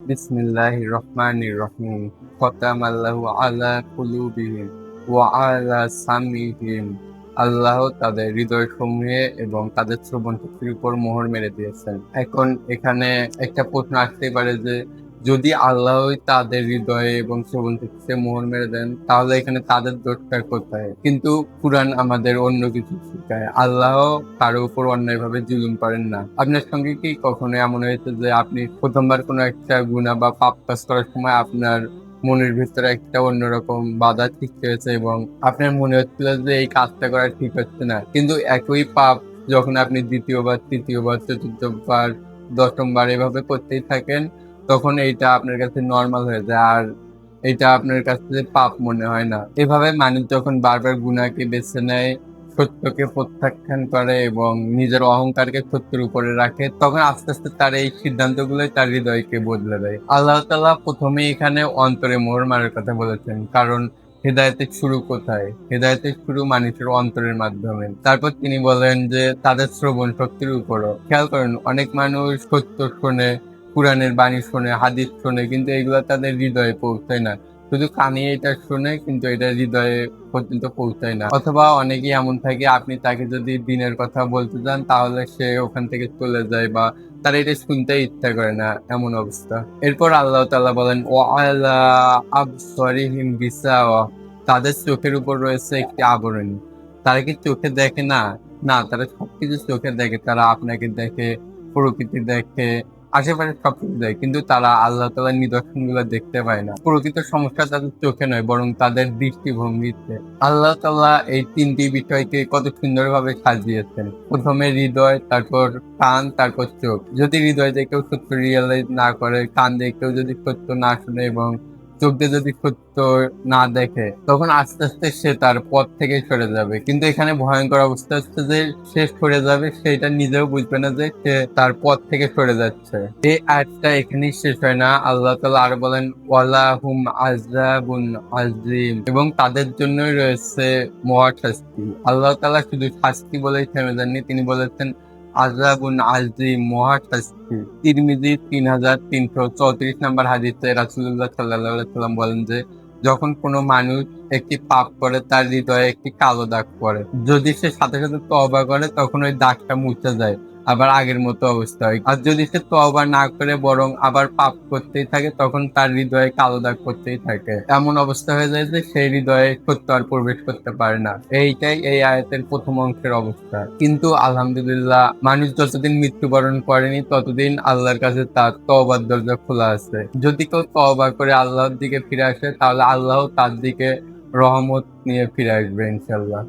বিসমিল্লাহির রহমানির রহিম। খতামাল্লাহু আলা কুলুবিহিম ওয়া আলা সামিহিম। আল্লাহ তাদের হৃদয় সমূহে এবং তাদের শ্রবণ শক্তির উপর মোহর মেরে দিয়েছেন। এখন এখানে একটা প্রশ্ন আসতেই পারে যে যদি আল্লাহই তাদের হৃদয়ে এবং শ্রবণ শক্তিতে মোহর মেরে দেন তাহলে এখানে তাদের দোষটা কোথায়? কিন্তু কুরআন আমাদের অন্য কিছু শেখায়। আল্লাহ কারো উপর অন্যায়ভাবে জুলুম করেন না। আপনার সঙ্গে কি কখনো এমন হয়েছে যে আপনি প্রথমবার কোনো একটা গুনাহ বা পাপ কাজ করার সময় আপনার মনের ভিতরে একটা অন্যরকম বাধা সৃষ্টি হয়েছে এবং আপনার মনে হচ্ছিল যে এই কাজটা করা ঠিক হচ্ছে না, কিন্তু একই পাপ যখন আপনি দ্বিতীয়বার, তৃতীয়বার, চতুর্থবার, দশমবার এভাবে করতেই থাকেন তখন এইটা আপনার কাছে নর্মাল হয়ে যায় আর এটা আপনার কাছে পাপ মনে হয় না। এভাবে মানুষ যখন বারবার গুনাহকে বেছে নেয়, সত্যকে প্রত্যাখ্যান করে এবং নিজের অহংকারকে সত্যের উপরে রাখে, তখন আস্তে আস্তে তার এই সিদ্ধান্তগুলোই তার হৃদয়কে বদলে দেয়। আল্লাহ তাআলা প্রথমেই এখানে অন্তরে মোহর মারার কথা বলেছেন, কারণ হেদায়েতের শুরু কোথায়? হেদায়েতের শুরু মানুষের অন্তরের মাধ্যমে। তারপর তিনি বলেন যে তাদের শ্রবণ শক্তির উপরও। খেয়াল করেন অনেক মানুষ সত্য শোনে, কুরআনের বাণী শোনে, হাদিস শোনে, কিন্তু এগুলো তাদের হৃদয়ে পৌঁছায় না। শুধু কানে এটা শোনে কিন্তু এটা হৃদয়ে পর্যন্ত পৌঁছায় না। অথবা অনেকেই এমন থাকে আপনি তাকে যদি দ্বীনের কথা বলতে যান তাহলে সে ওখান থেকে চলে যায় বা তার এটা শুনতেই ইচ্ছা করে না, এমন অবস্থা। এরপর আল্লাহ তাআলা বলেন ওয়ালা আবসারিহিম গিসাওয়া, তাদের চোখের উপর রয়েছে একটি আবরণ। তারা কি চোখে দেখে না? না, তারা সবকিছু চোখে দেখে। তারা আপনাকে দেখে, প্রকৃতি দেখে, আশেপাশে সবকিছু দেখে, কিন্তু তারা আল্লাহ তাআলার নিদর্শনগুলো দেখতে পায় না। প্রকৃত সমস্যা তাদের চোখে নয় বরং তাদের দৃষ্টিভঙ্গিতে। আল্লাহ তাআলা এই তিনটি বিষয়কে কত সুন্দরভাবে সাজিয়েছেন। প্রথমে হৃদয়, তারপর কান, তারপর চোখ। যদি হৃদয় দিয়ে কেউ সত্য রিয়ালাইজ না করে, কান দিয়ে কেউ যদি সত্য না শুনে এবং চোখ দিয়ে যদি সত্য না দেখে, তখন আস্তে আস্তে সে তার পথ থেকে সরে যাবে। কিন্তু এখানে ভয়ঙ্কর অবস্থা হচ্ছে যে সে সরে যাবে, সেটা নিজেও বুঝবে না যে সে তার পথ থেকে সরে যাচ্ছে। এই আয়াতটা এখানেই শেষ হয় না। আল্লাহ তাআলা আরো বলেন ওয়ালাহুম আযাবুন আযীম, এবং তাদের জন্যই রয়েছে মহা শাস্তি। আল্লাহ তাআলা শুধু শাস্তি বলেই থেমে যাননি, তিনি বলেছেন আযাবুন আযীম, মহা শাস্তি। তিরমিজি 3334 নম্বর হাদিসে রাসূলুল্লাহ সাল্লাল্লাহু আলাইহি ওয়াসাল্লাম বলেন যে যখন কোনো মানুষ একটি পাপ করে তার হৃদয়ে একটি কালো দাগ পড়ে। যদি সে সাথে সাথে তওবা করে তখন ওই দাগটা মুছে যায়, আবার আগের মতো অবস্থা হয়। আর যদি সে তওবা না করে বরং আবার পাপ করতেই থাকে তখন তার হৃদয়ে কালো দাগ পড়তেই থাকে। এমন অবস্থা হয়ে যায় যে সেই হৃদয়ে সত্য আর প্রবেশ করতে পারে না। এইটাই এই আয়াতের প্রথম অংশের অবস্থা। কিন্তু আলহামদুলিল্লাহ মানুষ যতদিন মৃত্যুবরণ করেনি ততদিন আল্লাহর কাছে তার তওবার দরজা খোলা আছে। যদি কেউ তওবা করে আল্লাহর দিকে ফিরে আসে তাহলে আল্লাহ তার দিকে রহমত নিয়ে ফিরে আসবে ইনশাআল্লাহ।